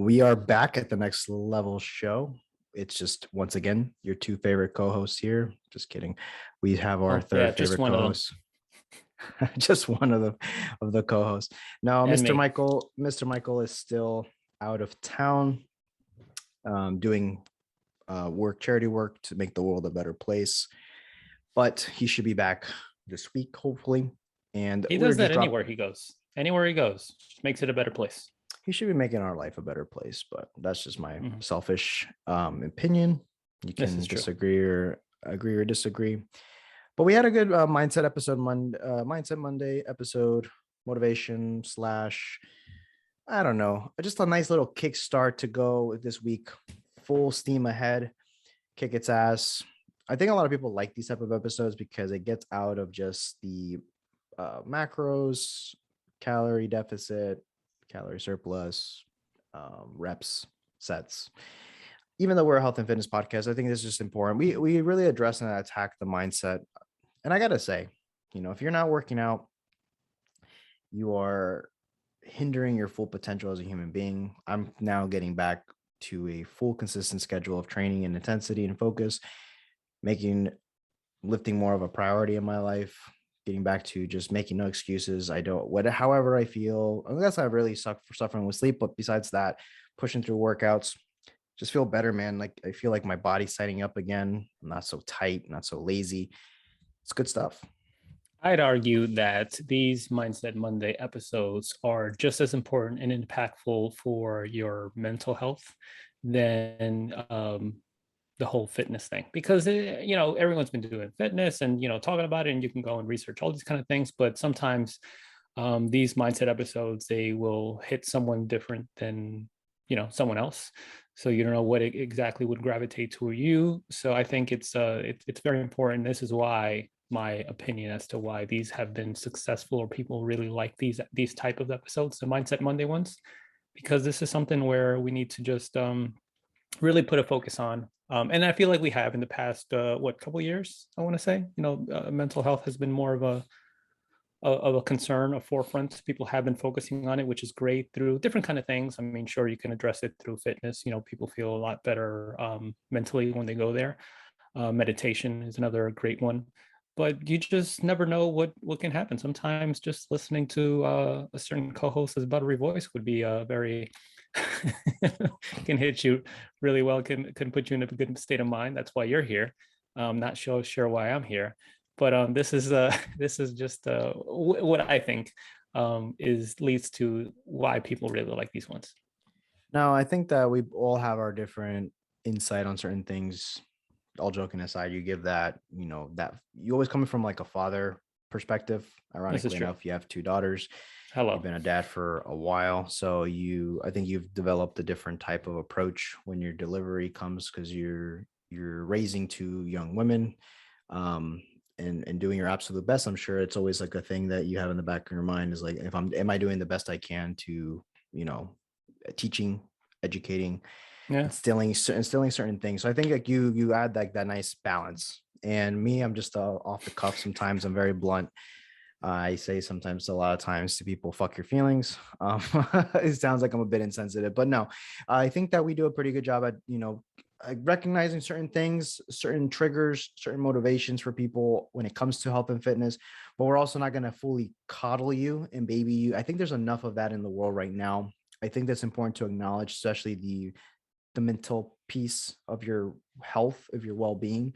We are back at the Next Level show. It's just once again your two favorite co-hosts here. Just kidding. We have our third favorite co-host. Just one of the co-hosts. No, And Mr. me. Mr. Michael is still out of town, doing charity work to make the world a better place. But he should be back this week, hopefully. And he does that anywhere he goes. Anywhere he goes, just makes it a better place. He should be making our life a better place, but that's just my selfish opinion. You can disagree or agree or disagree. But we had a good mindset episode, Mindset Monday episode, motivation / I don't know, just a nice little kickstart to go this week, full steam ahead, kick its ass. I think a lot of people like these type of episodes because it gets out of just the macros, calorie deficit, calorie surplus, reps, sets. Even though we're a health and fitness podcast, I think this is just important. We really address and attack the mindset. And I gotta say, if you're not working out, you are hindering your full potential as a human being. I'm now getting back to a full consistent schedule of training and intensity and focus, making lifting more of a priority in my life, getting back to just making no excuses. However I feel, unless I really suffering with sleep, but besides that, pushing through workouts, just feel better, man. Like I feel like my body's setting up again. I'm not so tight, not so lazy. It's good stuff. I'd argue that these Mindset Monday episodes are just as important and impactful for your mental health than the whole fitness thing, because everyone's been doing fitness and talking about it, and you can go and research all these kind of things, but sometimes these mindset episodes, they will hit someone different than someone else, so you don't know what exactly would gravitate to you. So I think it's very important. This is why my opinion as to why these have been successful, or people really like these type of episodes, the Mindset Monday ones, because this is something where we need to just really put a focus on. And I feel like we have in the past, couple years, I want to say, mental health has been more of a concern, a forefront. People have been focusing on it, which is great, through different kind of things. I mean, sure, you can address it through fitness. People feel a lot better mentally when they go there. Meditation is another great one. But you just never know what can happen. Sometimes just listening to a certain co-host's buttery voice would be very can hit you really well, can put you in a good state of mind. That's why you're here. Not sure why I'm here, but this is just what I think leads to why people really like these ones. No, I think that we all have our different insight on certain things. All joking aside, you give that, that you always coming from like a father perspective. Ironically enough, you have two daughters. Hello. You've been a dad for a while. So I think you've developed a different type of approach when your delivery comes, because you're raising two young women, and doing your absolute best. I'm sure it's always like a thing that you have in the back of your mind is like, am I doing the best I can to, teaching, educating, instilling certain things. So I think like you add like that nice balance. And me, I'm just off the cuff. Sometimes I'm very blunt. I say sometimes, a lot of times, to people, fuck your feelings. It sounds like I'm a bit insensitive, but no, I think that we do a pretty good job at, recognizing certain things, certain triggers, certain motivations for people when it comes to health and fitness, but we're also not going to fully coddle you and baby you. I think there's enough of that in the world right now. I think that's important to acknowledge, especially the mental piece of your health, of your well-being.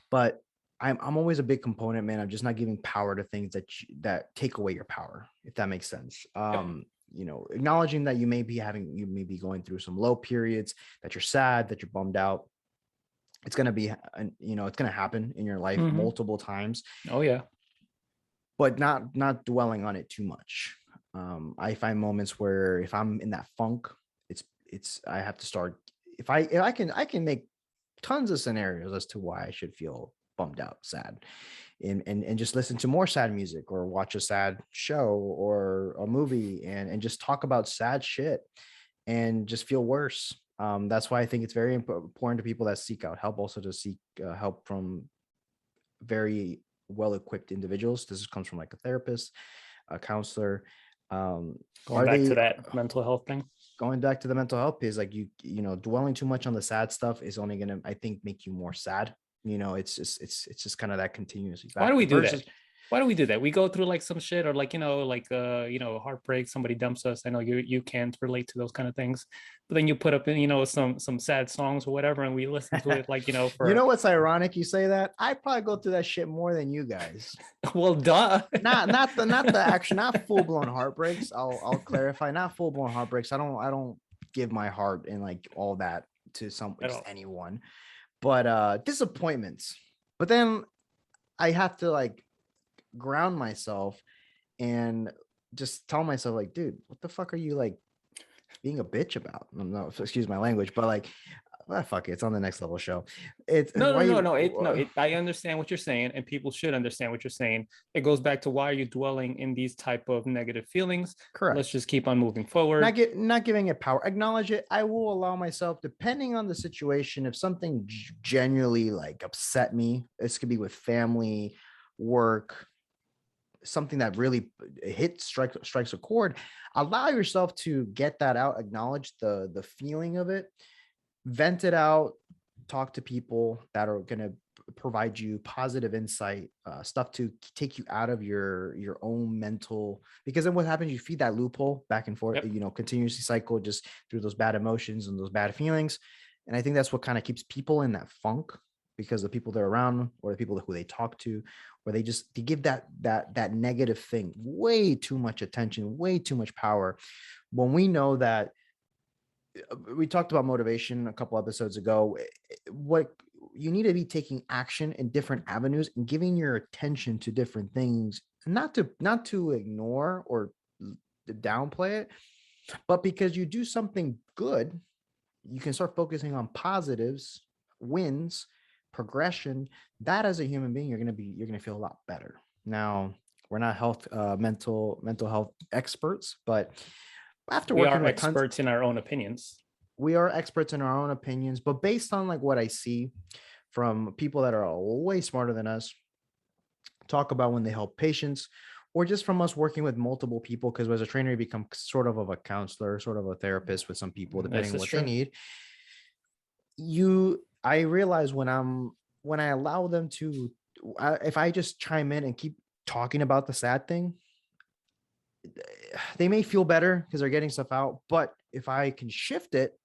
But I'm always a big component, man. I'm just not giving power to things that take away your power, if that makes sense. Acknowledging that you may be going through some low periods, that you're sad, that you're bummed out. It's going to be, it's going to happen in your life multiple times. Oh yeah. But not dwelling on it too much. I find moments where if I'm in that funk, I have to start, if I can make tons of scenarios as to why I should feel bummed out, sad, and just listen to more sad music, or watch a sad show or a movie, and just talk about sad shit and just feel worse. That's why I think it's very important to people that seek out help, also to seek help from very well-equipped individuals. This comes from like a therapist, a counselor. Going back to that mental health thing. going back to the mental health piece, like dwelling too much on the sad stuff is only gonna, I think, make you more sad. It's just kind of that continuously Why do back we do versus that? Why do we do that? We go through like some shit or like, heartbreak, somebody dumps us. I know you can't relate to those kind of things. But then you put up in, some sad songs or whatever, and we listen to it like, you for know what's ironic? You say that I probably go through that shit more than you guys. well, duh. Not the action, not full blown heartbreaks. I'll clarify, not full blown heartbreaks. I don't give my heart and like all that to some At just all. anyone, but disappointments. But then I have to like ground myself and just tell myself like, dude, what the fuck are you like being a bitch about? No, excuse my language, but like, fuck it, it's on the next level show. It's No, why no, no, you no. I understand what you're saying, and people should understand what you're saying. It goes back to why are you dwelling in these type of negative feelings? Let's correct. just keep on moving forward. Not giving it power, acknowledge it. I will allow myself, depending on the situation, if something genuinely like upset me, this could be with family, work, something that really strikes a chord. Allow yourself to get that out, acknowledge the feeling of it, vent it out, talk to people that are going to provide you positive insight, stuff to take you out of your own mental, because then what happens, you feed that loophole back and forth, Yep. continuously cycle just through those bad emotions and those bad feelings. And I think that's what kind of keeps people in that funk, because the people they're around or the people who they talk to, where they give that negative thing way too much attention, way too much power, when we know that we talked about motivation a couple episodes ago. What you need to be taking action in different avenues and giving your attention to different things, not to ignore or downplay it, but because you do something good, you can start focusing on positives, wins, progression. That as a human being, you're gonna feel a lot better. Now, we're not mental health experts, but after We working are with tons, experts in our own opinions. we are experts in our own opinions, but based on like what I see from people that are way smarter than us, talk about when they help patients, or just from us working with multiple people, because as a trainer you become sort of a counselor, sort of a therapist with some people depending This on is what they true. need. I realize when I allow them to, if I just chime in and keep talking about the sad thing, they may feel better because they're getting stuff out. But if I can shift it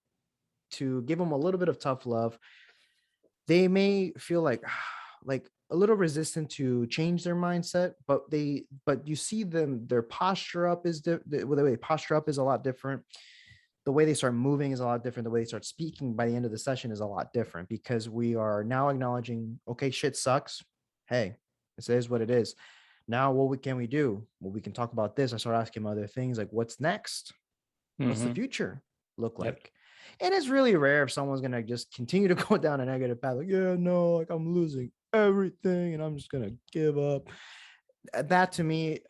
to give them a little bit of tough love, they may feel like like a little resistant to change their mindset, but you see them, their posture up is the way they posture up is a lot different. The way they start moving is a lot different. The way they start speaking by the end of the session is a lot different, because we are now acknowledging, okay, shit sucks. Hey, this is what it is. Now, can we do? Well, we can talk about this. I start asking them other things like, what's next? What's the Hmm. future look Yep. like? And it's really rare if someone's gonna just continue to go down a negative path, like, yeah, no, like I'm losing everything and I'm just gonna give up. That to me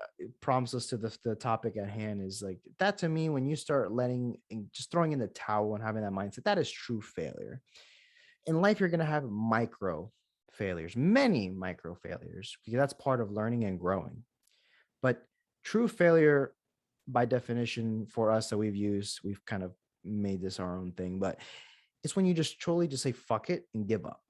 prompts us to the topic at hand, is like that to me, when you start letting and just throwing in the towel and having that mindset, that is true failure. In life, you're gonna have micro failures, many micro failures, because that's part of learning and growing. But true failure, by definition, for us that we've kind of made this our own thing, but it's when you just truly just say fuck it and give up.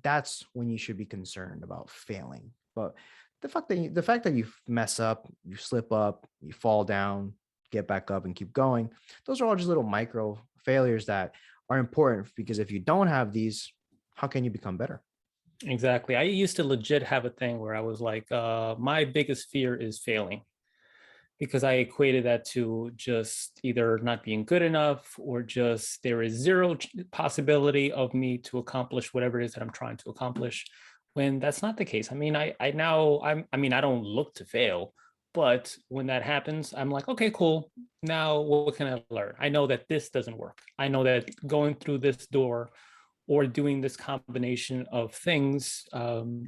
That's when you should be concerned about failing. But the fact that you mess up, you slip up, you fall down, get back up and keep going, those are all just little micro failures that are important, because if you don't have these, how can you become better? Exactly. I used to legit have a thing where I was like, my biggest fear is failing, because I equated that to just either not being good enough or just there is zero possibility of me to accomplish whatever it is that I'm trying to accomplish. When that's not the case. I mean, I now I mean, I don't look to fail, but when that happens, I'm like, okay, cool. Now what can I learn? I know that this doesn't work. I know that going through this door or doing this combination of things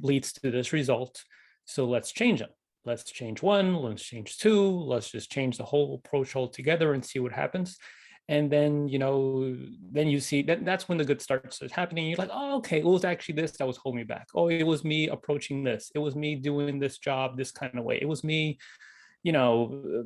leads to this result. So let's change them. Let's change one, let's change two, let's just change the whole approach altogether and see what happens. And then, then you see that's when the good starts happening. You're like, oh, okay, it was actually this that was holding me back. Oh, it was me approaching this. It was me doing this job this kind of way. It was me,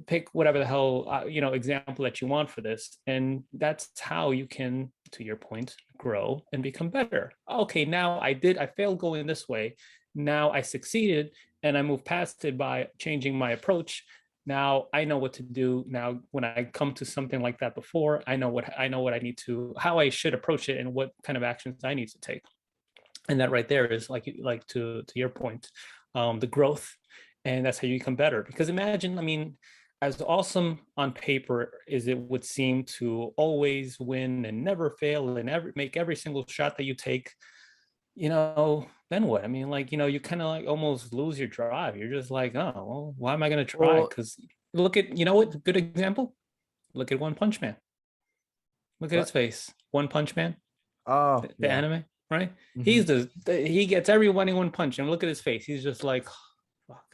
pick whatever the hell, example that you want for this. And that's how you can, to your point, grow and become better. Okay, now I failed going this way. Now I succeeded and I moved past it by changing my approach. Now I know what to do. Now, when I come to something like that before, I know what I need to, how I should approach it and what kind of actions I need to take. And that right there is like to your point, the growth, and that's how you become better. Because imagine, I mean, as awesome on paper as it would seem to always win and never fail and make every single shot that you take, then what? I mean, like, you kind of like almost lose your drive. You're just like, oh, well, why am I going to try? Well, Because look at, what, good example, look at One Punch Man. Look at his what? face. One Punch Man, Oh, the yeah. anime, right? Hmm. He gets everyone in one punch, and look at his face. He's just like, oh, fuck,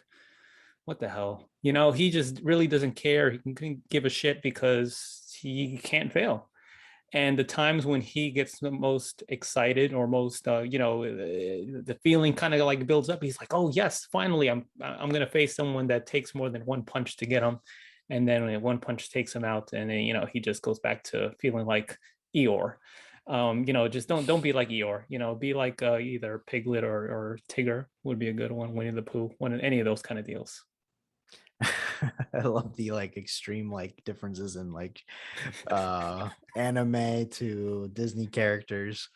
what the hell? He just really doesn't care. He can give a shit because he can't fail. And the times when he gets the most excited or most, the feeling kind of like builds up. He's like, oh yes, finally, I'm gonna face someone that takes more than one punch to get him. And then when one punch takes him out, and then he just goes back to feeling like Eeyore. Just don't be like Eeyore. Be like either Piglet or Tigger would be a good one. Winnie the Pooh, one any of those kind of deals. I love the like extreme like differences in like anime to Disney characters.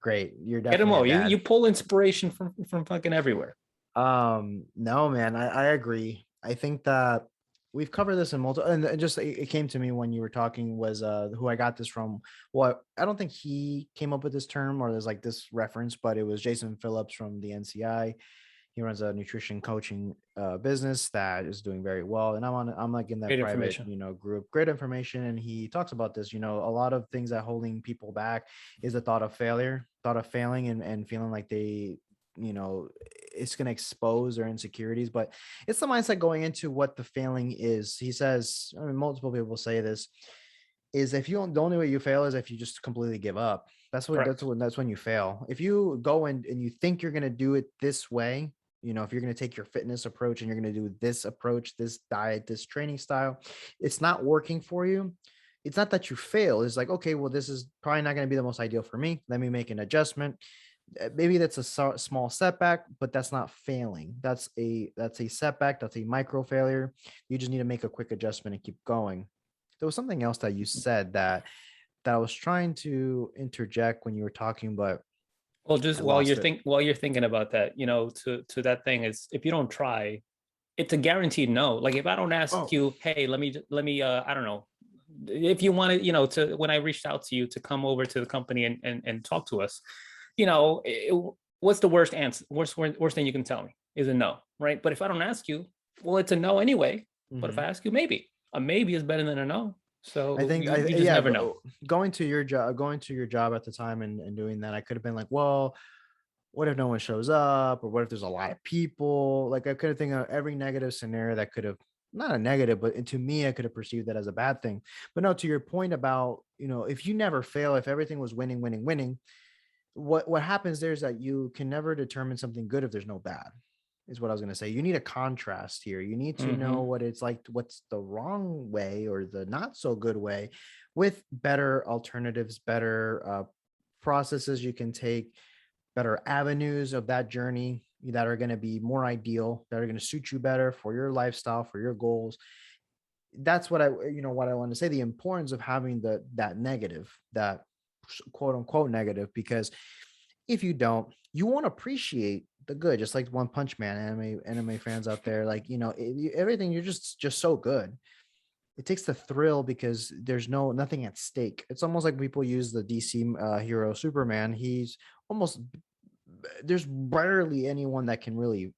Great. You're Get them definitely a all. You dad. pull inspiration from fucking everywhere. No, man, I agree. I think that we've covered this in multiple, and just it came to me when you were talking was who I got this from. Well, I don't think he came up with this term or there's like this reference, but it was Jason Phillips from the NCI. He runs a nutrition coaching business that is doing very well, and I'm like in that Great private information. group. Great information, and he talks about this. A lot of things that holding people back is the thought of failure, thought of failing, and feeling like they you know it's going to expose their insecurities, but it's the mindset going into what the failing is. He says, I mean, multiple people say this, is if you don't, the only way you fail is if you just completely give up. Correct. That's when you fail. If you go and you think you're going to do it this way, if you're going to take your fitness approach and you're going to do this approach, this diet, this training style, it's not working for you. It's not that you fail. It's like, okay, well, this is probably not going to be the most ideal for me. Let me make an adjustment. Maybe that's a small setback, but that's not failing. That's a setback. That's a micro failure. You just need to make a quick adjustment and keep going. There was something else that you said that I was trying to interject when you were talking, but Well, just I lost it. while you're thinking about that, to that thing is, if you don't try, it's a guaranteed no. Like if I don't ask Oh, you, hey, let me I don't know, if you wanted, to when I reached out to you to come over to the company and talk to us, it, what's the worst answer? Worst thing you can tell me is a no, right? But if I don't ask you, well, it's a no anyway. But if I mhm. ask you, maybe a maybe is better than a no. I So think you just yeah, never know. going to your job at the time and doing that, I could have been like, well, what if no one shows up, or what if there's a lot of people? Like I could have think of every negative scenario that could have, not a negative, but to me, I could have perceived that as a bad thing. But no, to your point about, if you never fail, if everything was winning, winning, winning, what happens there is that you can never determine something good if there's no bad, is what I was going to say. You need a contrast here. You need to know Mm-hmm. what it's like, what's the wrong way or the not so good way, with better alternatives, better processes you can take, better avenues of that journey that are going to be more ideal, that are going to suit you better for your lifestyle, for your goals. That's what I want to say, the importance of having that negative, that quote unquote negative, because if you don't, you won't appreciate the good. Just like One Punch Man, anime fans out there, like everything, you're just so good. It takes the thrill because there's nothing at stake. It's almost like people use the DC hero Superman. He's almost, there's rarely anyone that can really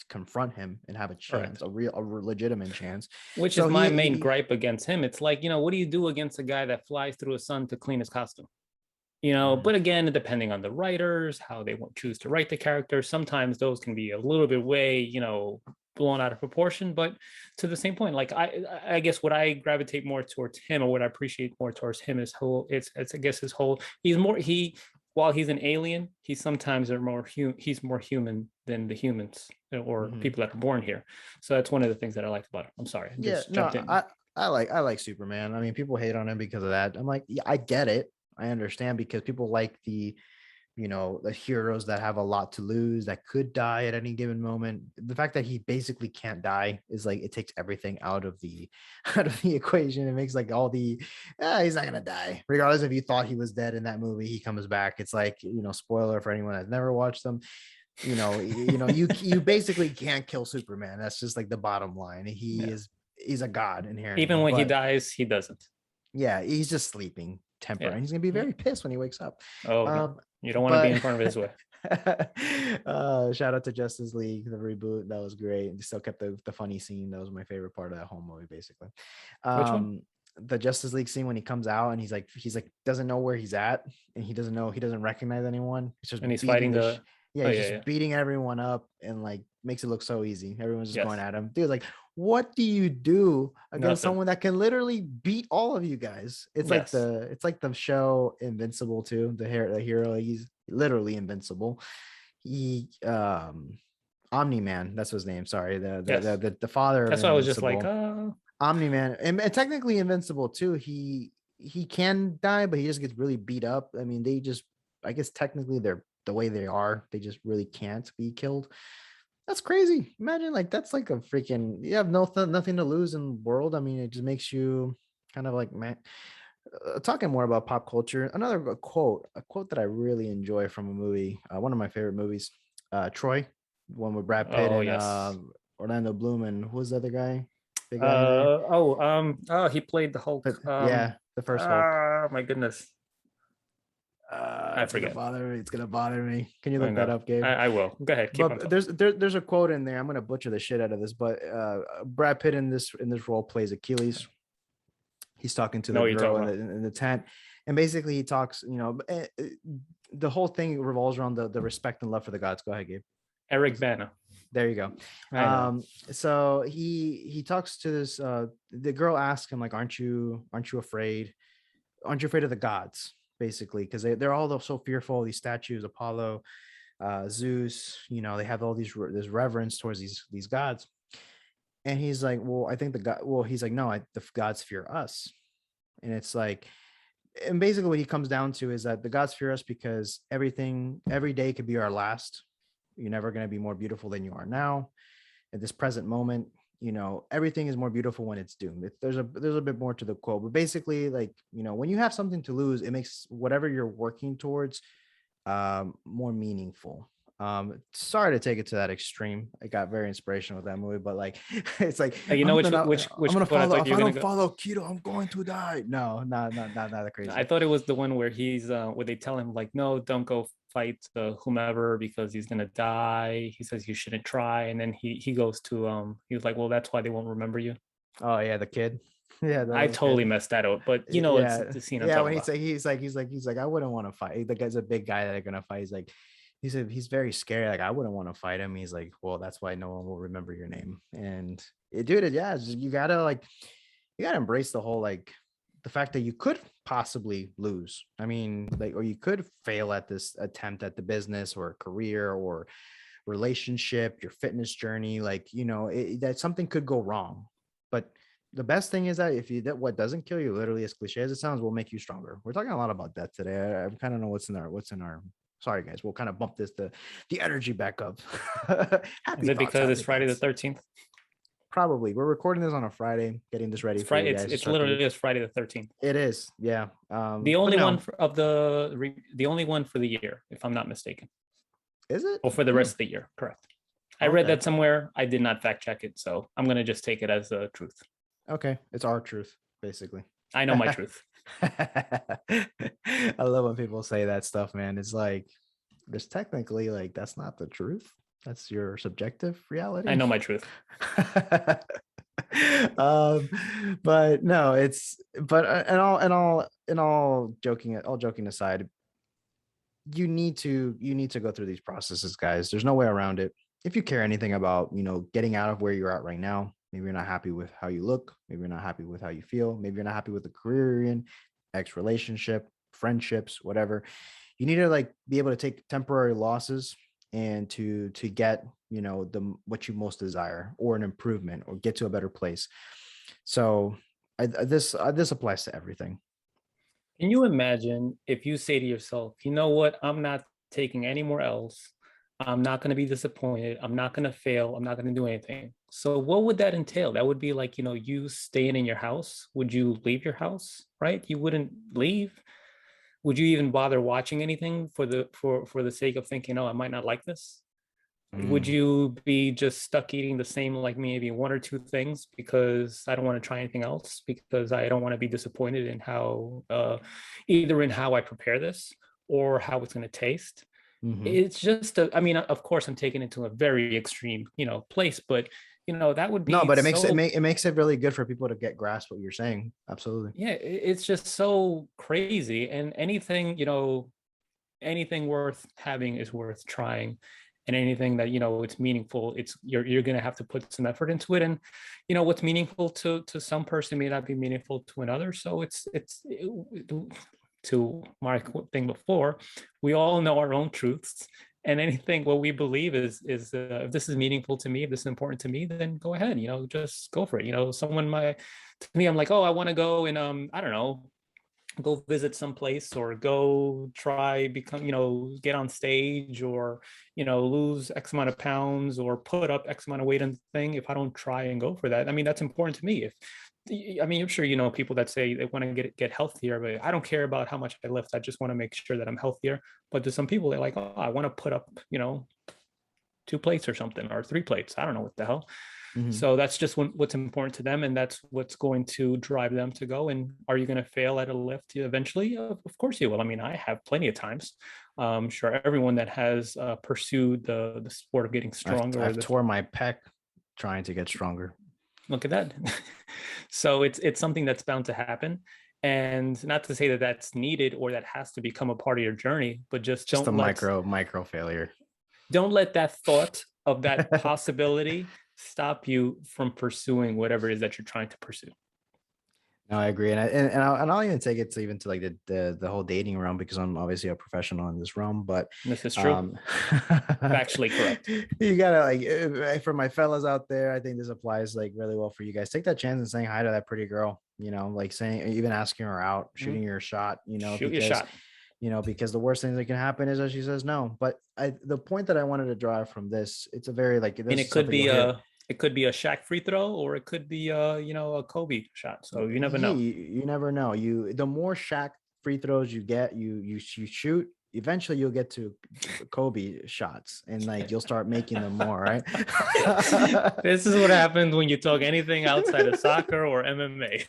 confront him and have a chance, Correct. a legitimate chance. Which is So my he, main he gripe against him. It's like, what do you do against a guy that flies through the sun to clean his costume? Mhm. But again, depending on the writers, how they choose to write the characters, sometimes those can be a little bit way, blown out of proportion. But to the same point, like I guess what I gravitate more towards him, or what I appreciate more towards him is whole. It's I guess his whole. He's more he. while he's an alien, he's sometimes he's more human than the humans or Hmm. people that are born here. So that's one of the things that I like about him. I'm sorry, I Yeah, just no, jumped in. I like Superman. I mean, people hate on him because of that. I'm like, yeah, I get it. I understand because people like the heroes that have a lot to lose that could die at any given moment. The fact that he basically can't die is like it takes everything out of the out of the equation. It makes like all the he's not gonna die. Regardless if you thought he was dead in that movie, he comes back. It's like, spoiler for anyone that's never watched them. You basically can't kill Superman. That's just like the bottom line. Yeah. He's a god Even inherently, when he but dies, he doesn't. yeah, he's just sleeping temper, Yeah. and he's gonna be Yeah. very pissed when he wakes up. Oh no. Um, You don't want to be but in front of his way. shout out to Justice League, the reboot. That was great. And still kept the funny scene. That was my favorite part of that whole movie, basically. Which one? The Justice League scene when he comes out and he's like doesn't know where he's at, and he doesn't recognize anyone. He's just And he's beating fighting the. yeah, Oh he's yeah, yeah. just beating everyone up and like makes it look so easy. Everyone's just going Yes. at him. Dude, like, what do you do against Nothing. someone that can literally beat all of you guys? Yes. It's like the show Invincible too. The hero, he's literally invincible. He Omni Man, that's his name. Sorry, Yes. the father of That's why I was just like, Invincible. Omni Man, and technically Invincible too. He can die, but he just gets really beat up. I mean, I guess technically they're the way they are. They just really can't be killed. That's crazy. Imagine like that's like a freaking you have nothing to lose in the world. I mean, it just makes you kind of like man. Talking more about pop culture, another a quote that I really enjoy from a movie, one of my favorite movies, Troy, one with Brad Pitt oh and yes. Orlando Bloom, and who was the other guy, big guy in there? He played the Hulk. But yeah, the first Hulk. My goodness. I It's gonna forget. bother me. It's gonna bother me. Can you I look that know. up, Gabe? I will. Go ahead. Keep on But talking. there's a quote in there. I'm gonna butcher the shit out of this, but Brad Pitt in this role plays Achilles. He's talking to Know the what you're girl talking about. in the tent, and basically he talks. The whole thing revolves around the respect and love for the gods. Go ahead, Gabe. Eric Bana. There you go. I know. So he talks to this. The girl asks him like, aren't you afraid? Aren't you afraid of the gods?" Basically, because they're all so fearful. These statues, Apollo, Zeus. They have all this reverence towards these gods. And he's like, well, I think the god. Well, he's like, no, the gods fear us. And it's like, and basically what he comes down to is that the gods fear us because every day could be our last. You're never going to be more beautiful than you are now. At this present moment, everything is more beautiful when it's doomed. There's a bit more to the quote, but basically, like, when you have something to lose, it makes whatever you're working towards more meaningful. Sorry to take it to that extreme. I got very inspirational with that movie, but like it's like You know which I'm gonna quote I follow. thought If you were I gonna don't go? follow keto, I'm going to die. No, not that I crazy. thought it was the one where he's where they tell him like, no, don't go fight whomever because he's gonna die. He says you shouldn't try, and then he goes to he was like, well, that's why they won't remember you. Oh yeah, the kid. Yeah, the I little totally kid. messed that up, but it's Yeah, the scene I'm yeah. talking When about. he's like, I wouldn't want to fight. The guy's a big guy that they're gonna fight. He said he's very scary. Like I wouldn't want to fight him. He's like, well, that's why no one will remember your name. And dude, yeah, you gotta embrace the whole like the fact that you could possibly lose. I mean, like, or you could fail at this attempt at the business or career or relationship, your fitness journey. Like, that something could go wrong. But the best thing is that if you that what doesn't kill you, literally as cliche as it sounds, will make you stronger. We're talking a lot about that today. I kind of know what's in our sorry guys, we'll kind of bump the energy back up. Is Happy it thoughts, because happy it's Friday the thoughts. 13th? Probably we're recording this on a Friday, getting this ready It's for you Friday. guys to It's start the literally week. just Friday the 13th. It is, yeah. The But only one no, of the only one for the year, if I'm not mistaken, is it? or for the rest of the year. Correct. I read Okay, that somewhere. I did not fact check it, so I'm gonna just take it as the truth. okay, it's our truth, basically. I know my truth. I love when people say that stuff, man. It's like there's technically like that's not the truth. That's your subjective I reality. know my truth. um, but no, it's but all joking aside, you need to go through these processes, guys. There's no way around it. If you care anything about getting out of where you're at right now, maybe you're not happy with how you look, maybe you're not happy with how you feel, maybe you're not happy with the career you're in, ex relationship, friendships, whatever. you need to like be able to take temporary losses and to get, you know, what you most desire, or an improvement, or get to a better place. So this applies to everything. Can you imagine if you say to yourself, you know what, I'm not taking any more L's. I'm not going to be disappointed. I'm not going to fail. I'm not going to do anything. So, what would that entail? That would be like, you staying in your house. Would you leave your house? Right? You wouldn't leave. Would you even bother watching anything for the sake of thinking, oh, I might not like this? Would Mm, you be just stuck eating the same, like maybe one or two things because I don't want to try anything else, because I don't want to be disappointed in how either in how I prepare this or how it's going to taste? hmm. It's just I mean, of course I'm taking it to a very extreme, place, but that would No, be but so, it makes it really good for people to get grasp what you're saying. Absolutely. yeah, it's just so crazy. And anything, anything worth having is worth trying, and anything that it's meaningful, you're going to have to put some effort into it. And what's meaningful to some person may not be meaningful to another. So to my thing before, we all know our own truths, and anything what we believe is if this is meaningful to me, if this is important to me, then go ahead, just go for it. Someone might, to me, I'm like, oh, I want to go and I don't know, go visit some place, or go try become, get on stage, or lose X amount of pounds, or put up X amount of weight and thing. If I don't try and go for that, I mean, that's important to me. If I mean, I'm sure people that say they want to get healthier, but I don't care about how much I lift. I just want to make sure that I'm healthier. But there's some people that are like, oh, I want to put up, two plates or something, or three plates. I don't know what the hell. Hmm. So that's just what's important to them, and that's what's going to drive them to go. And are you going to fail at a lift eventually? Of course you will. I mean, I have plenty of times. Sure, everyone that has pursued the sport of getting stronger, or I've the tore my pec trying to get stronger. look at that. So it's something that's bound to happen. And not to say that that's needed or that has to become a part of your journey, but just Just a micro failure. don't let that thought of that possibility stop you from pursuing whatever it is that you're trying to pursue. No, I agree, and I'll even take it to even to like the whole dating realm, because I'm obviously a professional in this realm. But And this is true. um, Factually correct. you gotta like, for my fellas out there, I think this applies like really well for you guys. Take that chance and saying hi to that pretty girl. You know, like saying, even asking her out, shooting Mhm. your shot. You know, Shoot your because shot. because the worst thing that can happen is that she says no. But the point that I wanted to drive from this, it's a very like, And this it is could something you'll be hear. a Shaq free throw, or it could be a Kobe shot. So you never Yeah, know. you never know. The more Shaq free throws you get, you shoot, eventually you'll get to Kobe shots, and like you'll start making them more, right? This is what happens when you talk anything outside of soccer or MMA.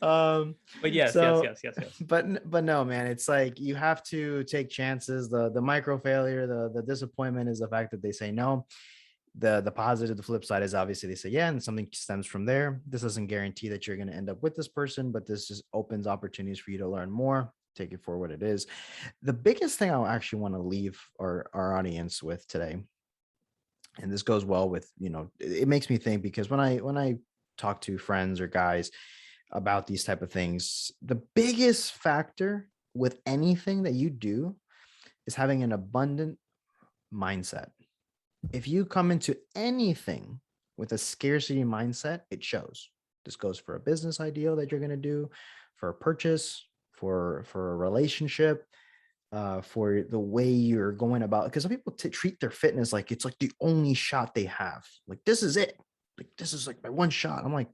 um But yes, yes, so yes, yes, yes. but no, man, it's like you have to take chances. The micro failure, the disappointment is the fact that they say no. The positive, the flip side is obviously they say yeah, and something stems from there. This doesn't guarantee that you're going to end up with this person, but this just opens opportunities for you to learn more. Take it for what it is. The biggest thing I actually want to leave our audience with today, and this goes well with, it makes me think, because when I talk to friends or guys about these type of things, the biggest factor with anything that you do is having an abundant mindset. If you come into anything with a scarcity mindset, it shows. This goes for a business ideal that you're going to do, for a purchase, for a relationship, for the way you're going about. Because some people treat their fitness like it's like the only shot they have. Like, this is it. Like, this is like my one shot. I'm like,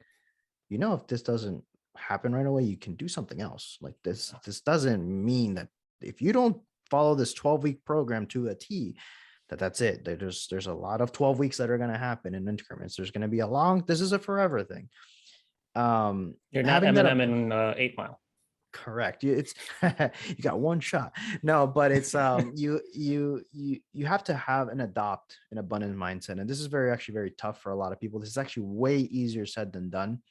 if this doesn't happen right away, you can do something else. Like, this doesn't mean that if you don't follow this 12-week program to a T, that's it. There's a lot of 12 weeks that are going to happen in increments. There's going to be this is a forever thing. You're not Having that Eminem up. in 8 Mile. Correct. It's you got one shot. No, but it's you have to have and adopt an abundant mindset. And this is actually very tough for a lot of people. This is actually way easier said than done.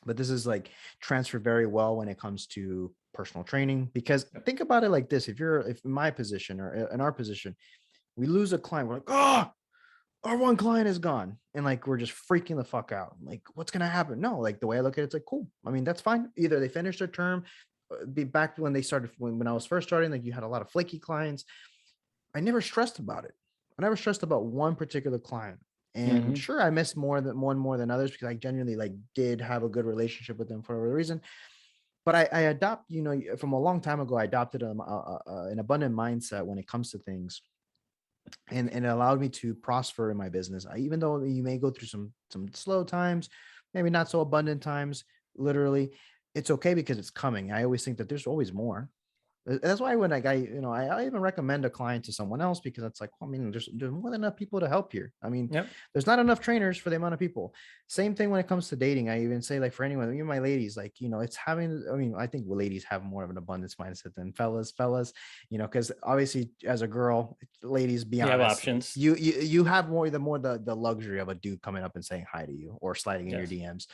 But this is like transferred very well when it comes to personal training. Because think about it like this: if in my position or in our position, we lose a client, we're like, oh, our one client is gone. And like, we're just freaking the fuck out. Like, what's going to happen? No, like the way I look at it, it's like, cool. I mean, that's fine. Either they finish their term, be back when they started, when I was first starting, like you had a lot of flaky clients. I never stressed about it. I never stressed about one particular client. And Hmm. sure, I missed more than one more than others because I genuinely like did have a good relationship with them for a reason. But I adopt, from a long time ago, I adopted an abundant mindset when it comes to things, and it allowed me to prosper in my business. Even though you may go through some slow times, maybe not so abundant times, literally, it's okay because it's coming. I always think that there's always more. That's why when I even recommend a client to someone else because it's like, well, I mean, there's more than enough people to help here. I mean, Yep. there's not enough trainers for the amount of people. Same thing when it comes to dating. I even say like for anyone, even my ladies, like, it's having, I mean, I think ladies have more of an abundance mindset than fellas, because obviously as a girl, ladies, be You have honest, options. you have more the luxury of a dude coming up and saying hi to you or sliding in your Yes. DMs.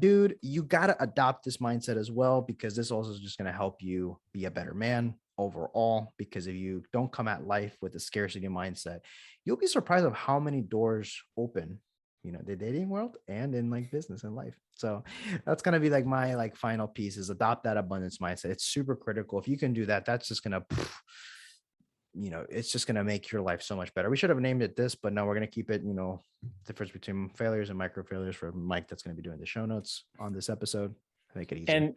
Dude, you got to adopt this mindset as well because this also is just going to help you be a better man overall. Because if you don't come at life with a scarcity mindset, you'll be surprised of how many doors open, the dating world and in like business and life. So that's going to be like my like final piece is adopt that abundance mindset. It's super critical. If you can do that, that's just going to it's just going to make your life so much better. We should have named it this, but no, we're going to keep it, difference between failures and micro failures for Mike. That's going to be doing the show notes on this episode. Make it easy. And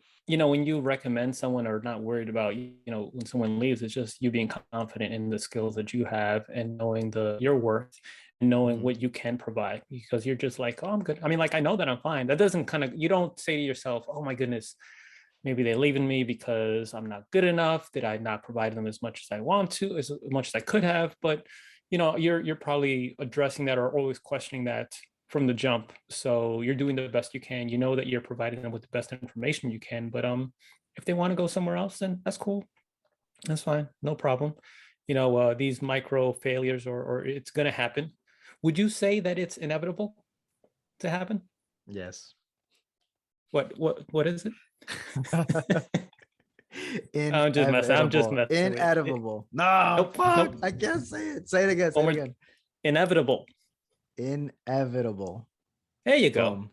when you recommend someone or not worried about, when someone leaves, it's just you being confident in the skills that you have and knowing your worth and knowing Mhm. what you can provide because you're just like, oh, I'm good. I mean, like, I know that I'm fine. That doesn't you don't say to yourself, oh my goodness, maybe they're leaving me because I'm not good enough. Did I not provide them as much as I want to, as much as I could have? But you're probably addressing that or always questioning that from the jump. So you're doing the best you can. You know that you're providing them with the best information you can. But if they want to go somewhere else, then that's cool. That's fine. No problem. These micro failures or it's gonna happen. Would you say that it's inevitable to happen? Yes. What is it? I'm just Inevitable. messing with you. Inedible. No, Nope. fuck. Nope. I can't say it. Say it again. Say One it more. again. Inevitable. Inevitable. There you go. Boom.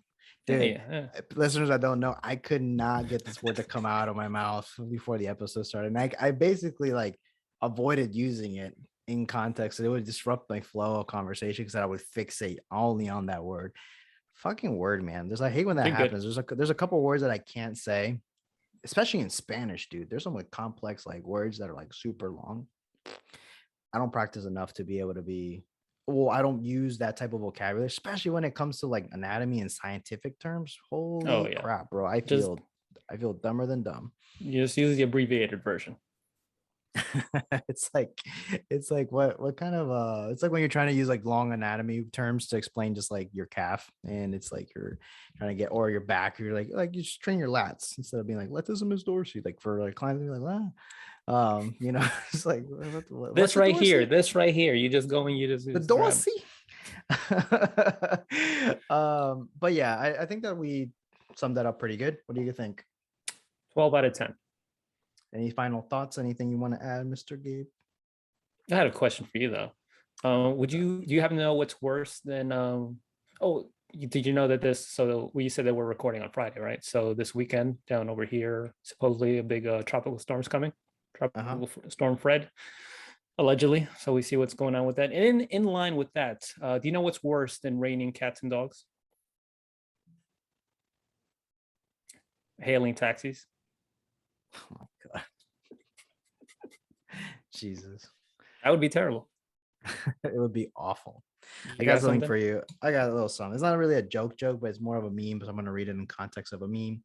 Yeah, Dude, yeah. listeners, I don't know. I could not get this word to come out of my mouth before the episode started. And I basically like avoided using it in context. It would disrupt my flow of conversation because I would fixate only on that word. Fucking word, man. I hate when that You're good. happens. There's a couple words that I can't say, especially in Spanish, dude. There's some like complex like words that are like super long. I don't practice enough to be able to be. Well, I don't use that type of vocabulary, especially when it comes to like anatomy and scientific terms. Oh Holy yeah. crap, bro! Just I feel dumber than dumb. you just use the abbreviated version. it's like what kind of it's like when you're trying to use like long anatomy terms to explain just like your calf, and it's like you're trying to get or your back. You're like you just train your lats instead of being like latissimus dorsi, like for like climbing, like it's like what's This the right here, dorsi? this right here. You just go and The just grab Dorsey. But yeah, I think that we summed that up pretty good. What do you think? 12 out of 10. Any final thoughts? Anything you want to add, Mr. Gabe? I had a question for you though. Would you do you happen to know what's worse than oh did you know that so we said that we're recording on Friday, right? So this weekend down over here, supposedly a big tropical storm's coming. Uh-huh. Tropical storm Fred, allegedly. So we see what's going on with that. And in line with that, do you know what's worse than raining cats and dogs? Hailing taxis. Oh my god. Jesus. That would be terrible. It would be awful. I You got got something something? for you. I got a little something. It's not really a joke, but it's more of a meme, but I'm gonna read it in context of a meme.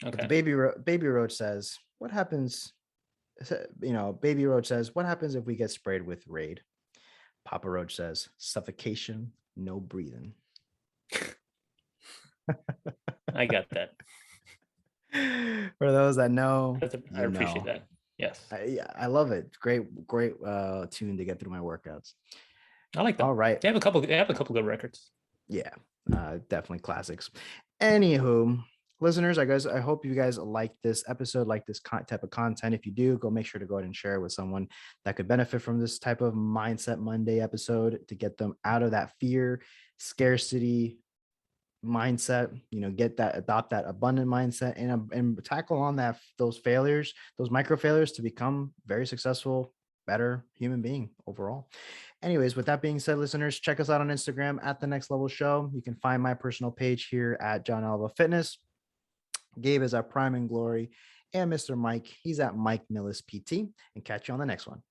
But the Okay. baby roach says, "What happens?" Baby roach says, "What happens if we get sprayed with Raid?" Papa Roach says, "Suffocation, no breathing." I got that. For those that know, I you appreciate know. that. Yes. I love it. Great tune to get through my workouts. I like them. All right. They have a couple good records. Yeah, definitely classics. Anywho, listeners, I hope you guys like this episode, like this type of content. If you do, go make sure to go ahead and share it with someone that could benefit from this type of Mindset Monday episode to get them out of that fear, scarcity, mindset, get that, adopt that abundant mindset, and tackle on those failures, those micro failures, to become very successful, better human being overall. Anyways, with that being said, listeners, check us out on Instagram at the Next Level Show. You can find my personal page here at John Alva Fitness. Gabe is at Prime and Glory, and Mr. Mike, he's at Mike Millis PT. And catch you on the next one.